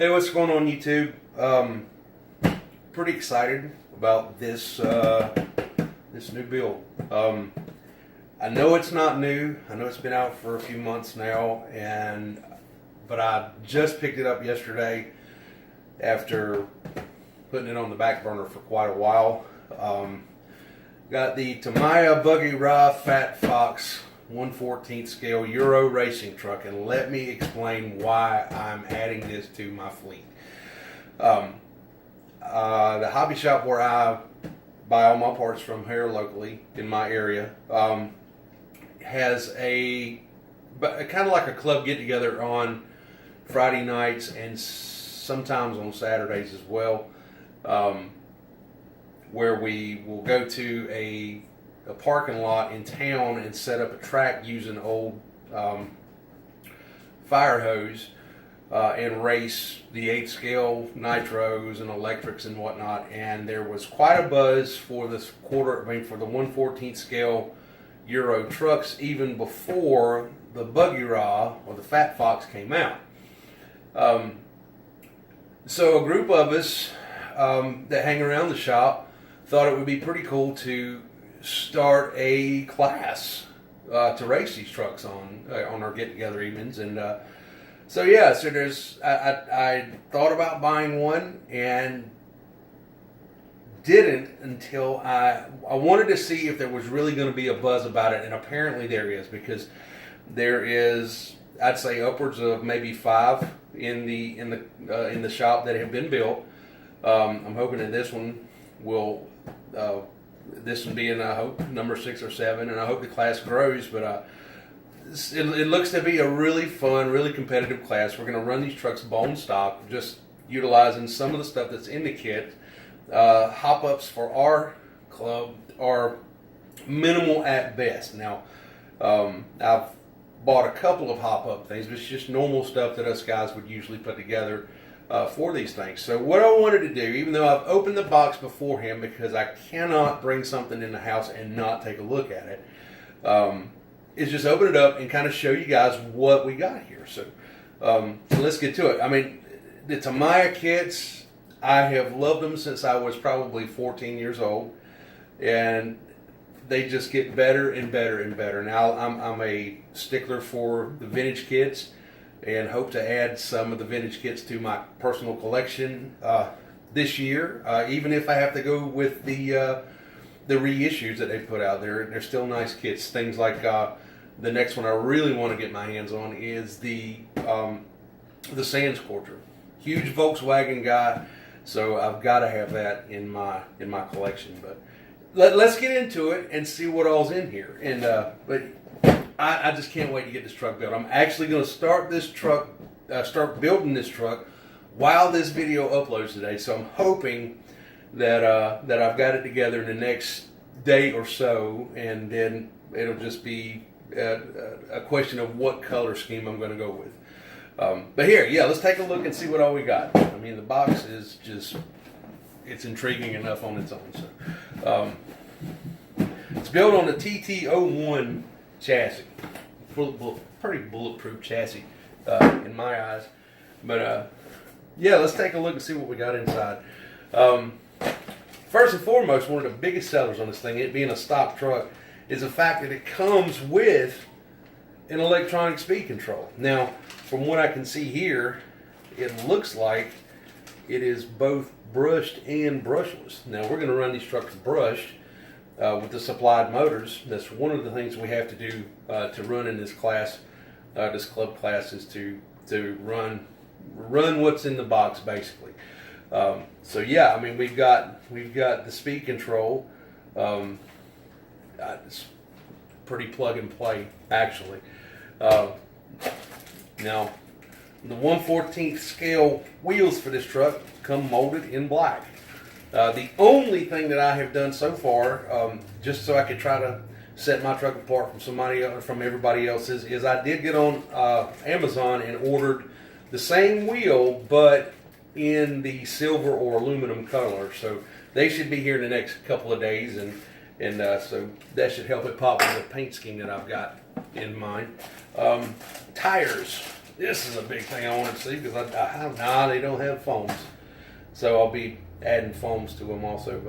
Hey, what's going on, YouTube? Pretty excited about this this new build. I know it's not new. I know it's been out for a few months now, but I just picked it up yesterday after putting it on the back burner for quite a while. Got the Tamiya Buggyra Fat Fox 1/14 scale Euro racing truck, and let me explain why I'm adding this to my fleet. The hobby shop where I buy all my parts from here locally in my area has a kind of like a club get together on Friday nights and sometimes on Saturdays as well, where we will go to a parking lot in town and set up a track using old fire hose and race the 8th scale nitros and electrics and whatnot. And there was quite a buzz for this for the 1/14 scale Euro trucks even before the Buggyra or the Fat Fox came out. So a group of us that hang around the shop thought it would be pretty cool to start a class to race these trucks on our get-together evenings. And so there's I thought about buying one and didn't until I wanted to see if there was really going to be a buzz about it, and apparently there is, because there is, I'd say, upwards of maybe 5 in the shop that have been built. I'm hoping that this one will this one being, I hope, number 6 or 7, and I hope the class grows. But it looks to be a really fun, really competitive class. We're going to run these trucks bone stock, just utilizing some of the stuff that's in the kit. Hop-ups for our club are minimal at best. Now, I've bought a couple of hop-up things, but it's just normal stuff that us guys would usually put together for these things. So what I wanted to do, even though I've opened the box beforehand because I cannot bring something in the house and not take a look at it, is just open it up and kind of show you guys what we got here. So let's get to it. I mean, the Tamiya kits, I have loved them since I was probably 14 years old, and they just get better and better and better. Now I'm a stickler for the vintage kits, and hope to add some of the vintage kits to my personal collection this year. Even if I have to go with the reissues that they put out there, they're still nice kits. Things like the next one I really want to get my hands on is the Sand Scorcher. Huge Volkswagen guy, so I've got to have that in my collection. But let's get into it and see what all's in here. And but I just can't wait to get this truck built. I'm actually going to start building this truck while this video uploads today. So I'm hoping that I've got it together in the next day or so, and then it'll just be a question of what color scheme I'm going to go with. But here, let's take a look and see what all we got. I mean, the box is just, it's intriguing enough on its own. So it's built on the TT01 chassis, pretty bulletproof chassis in my eyes. But let's take a look and see what we got inside. First and foremost, one of the biggest sellers on this thing, it being a stock truck, is the fact that it comes with an electronic speed control. Now, from what I can see here, it looks like it is both brushed and brushless. Now, we're going to run these trucks brushed with the supplied motors. That's one of the things we have to do to run in this class, this club class, is to run what's in the box, basically. I mean, we've got the speed control. It's pretty plug and play, actually. Now, the 1/14 scale wheels for this truck come molded in black. The only thing that I have done so far, just so I could try to set my truck apart from everybody else's, is I did get on Amazon and ordered the same wheel, but in the silver or aluminum color. So they should be here in the next couple of days, and so that should help it pop with the paint scheme that I've got in mind. Tires. This is a big thing I want to see because nah, they don't have foams. So I'll be adding foams to them also.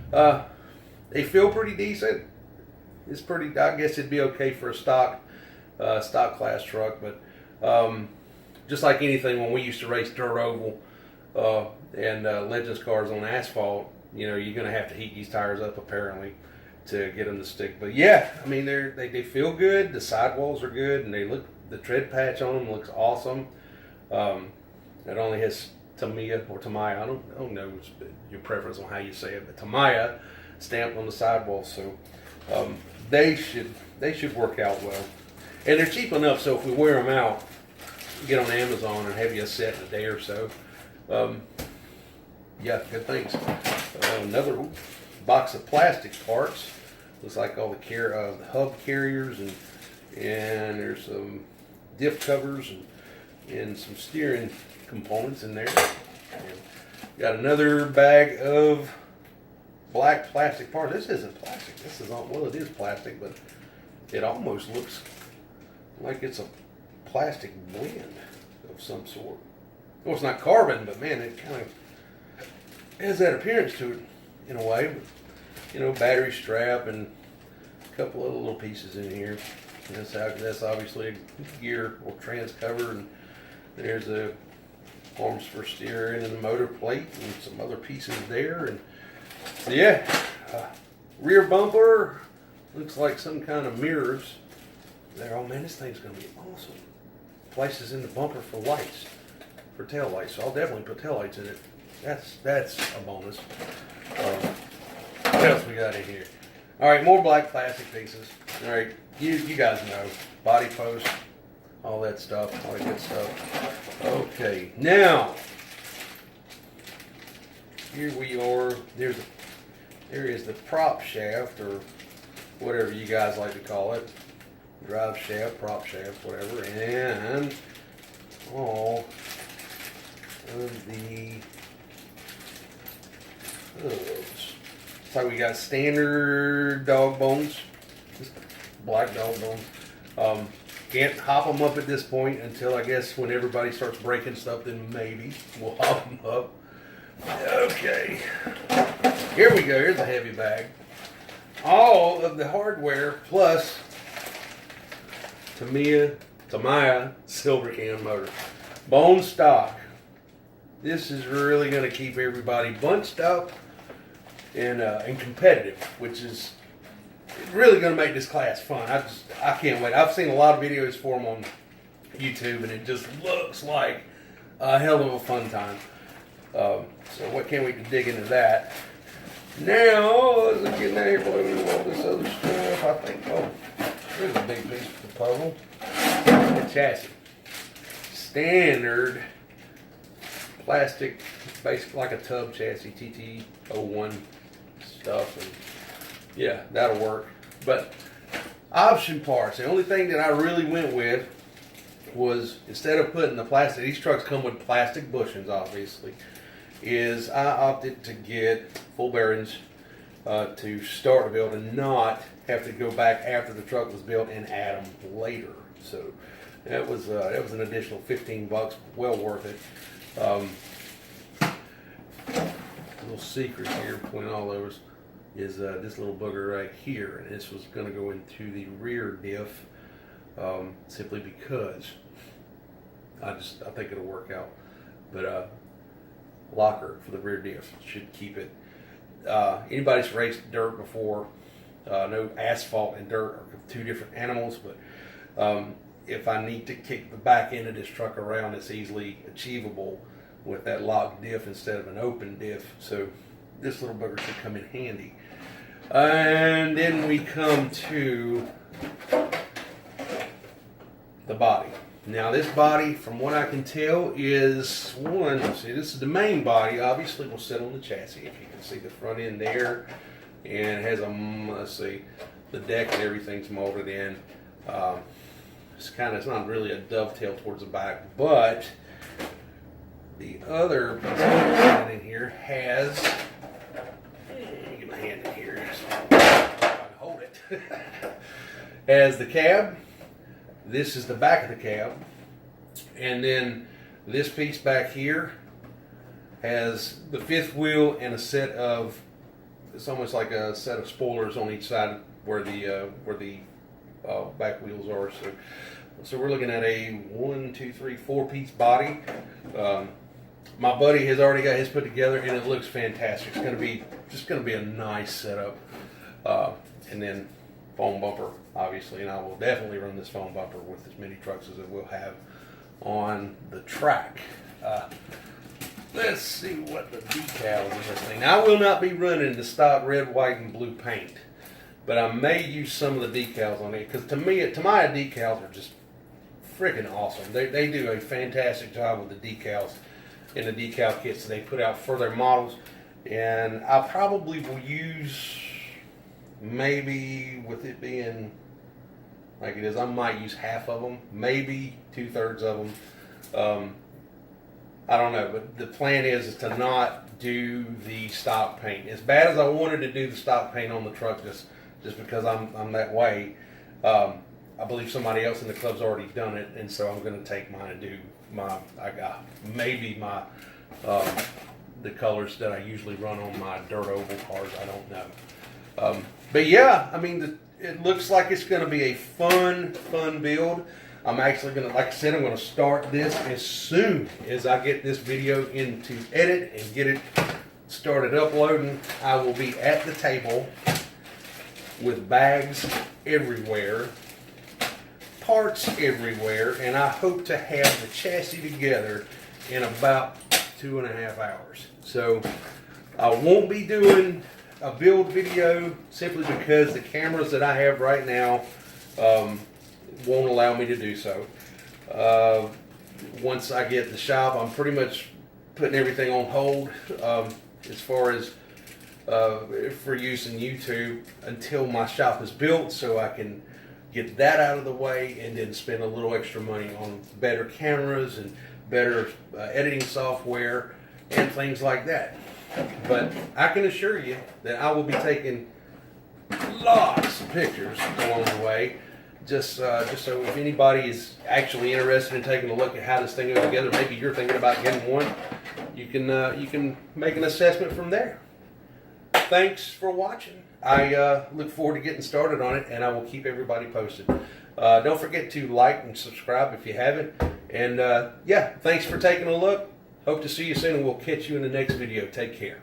But they feel pretty decent. It's pretty, I guess it'd be okay for a stock class truck. But just like anything, when we used to race dirt oval and Legends cars on asphalt, you know, you're going to have to heat these tires up apparently to get them to stick. But yeah, I mean, they feel good. The sidewalls are good, and the tread patch on them looks awesome. It only has Tamiya or Tamiya. I don't know your preference on how you say it, but Tamiya stamped on the sidewalls. So they should work out well, and they're cheap enough. So if we wear them out, get on Amazon and have you a set in a day or so. Yeah, good things. Another box of plastic parts. Looks like all the hub carriers and there's some diff covers and some steering components in there. And got another bag of black plastic parts. This isn't plastic. This is well, it is plastic, but it almost looks like it's a plastic blend of some sort. Well, it's not carbon, but man, it kind of has that appearance to it in a way. But, you know, battery strap and a couple other little pieces in here. And that's obviously a gear or trans cover, and there's a arms for steering and the motor plate and some other pieces there. And so yeah, rear bumper looks like some kind of mirrors there. Oh man, this thing's gonna be awesome. Places in the bumper for lights, for tail lights. So I'll definitely put tail lights in it. That's a bonus. What else we got in here? All right, more black plastic pieces. All right, you guys know body post, all that stuff, all that good stuff. Okay, now here we are. There is the prop shaft, or whatever you guys like to call it, drive shaft, prop shaft, whatever, and all of the hooves. So we got standard dog bones, just black dog bones. Can't hop them up at this point until I guess when everybody starts breaking stuff, then maybe we'll hop them up. Okay, here we go. Here's a heavy bag. All of the hardware plus Tamiya silver can motor, bone stock. This is really going to keep everybody bunched up and competitive, which is really going to make this class fun. I can't wait. I've seen a lot of videos for them on YouTube, and it just looks like a hell of a fun time. So what can't wait to dig into that. Now, let's get in here, all this other stuff. I think, there's a big piece of the puzzle. The chassis. Standard plastic, basically like a tub chassis, TT01 stuff, and yeah, that'll work. But option parts, the only thing that I really went with was, instead of putting the plastic, these trucks come with plastic bushings obviously, is I opted to get full bearings to start the build and not have to go back after the truck was built and add them later. So that was an additional $15, well worth it. A little secret here between all of us is this little bugger right here, and this was going to go into the rear diff simply because I think it'll work out. But locker for the rear diff should keep it. Anybody's raced dirt before, know asphalt and dirt are two different animals, but if I need to kick the back end of this truck around, it's easily achievable with that locked diff instead of an open diff. So this little bugger should come in handy. And then we come to the body. Now this body, from what I can tell, is see, this is the main body. Obviously will sit on the chassis. If you can see the front end there, and it has let's see, the deck and everything's molded in. It's not really a dovetail towards the back, but the other piece in here has, let me get my hand in here so I can hold it, has the cab. This is the back of the cab, And then this piece back here has the fifth wheel and a set of, it's almost like a set of spoilers on each side where the back wheels are. So we're looking at a 1, 2, 3, 4-piece body. My buddy has already got his put together, and it looks fantastic. It's going to be a nice setup. And then foam bumper, obviously, and I will definitely run this foam bumper with as many trucks as it will have on the track. Let's see what the decals of this thing. Now, I will not be running the stock red, white, and blue paint, but I may use some of the decals on it, because Tamiya decals are just freaking awesome. They do a fantastic job with the decals in the decal kits they put out for their models, and I probably will use, maybe with it being like it is, I might use half of them, maybe 2/3 of them. I don't know, but the plan is to not do the stock paint. As bad as I wanted to do the stock paint on the truck, just because I'm that way, I believe somebody else in the club's already done it, and so I'm going to take mine and do maybe the colors that I usually run on my dirt oval cars. I don't know. But yeah, I mean, it looks like it's going to be a fun build. I'm actually going to, like I said, I'm going to start this as soon as I get this video into edit and get it started uploading. I will be at the table with bags everywhere, parts everywhere, and I hope to have the chassis together in about 2.5 hours. So I won't be doing a build video simply because the cameras that I have right now won't allow me to do so. Once I get the shop, I'm pretty much putting everything on hold as far as for use in YouTube until my shop is built, so I can get that out of the way and then spend a little extra money on better cameras and better editing software and things like that. But I can assure you that I will be taking lots of pictures along the way, just so if anybody is actually interested in taking a look at how this thing goes together, maybe you're thinking about getting one, you can make an assessment from there. Thanks for watching. I look forward to getting started on it, and I will keep everybody posted. Don't forget to like and subscribe if you haven't. And yeah, thanks for taking a look. Hope to see you soon, and we'll catch you in the next video. Take care.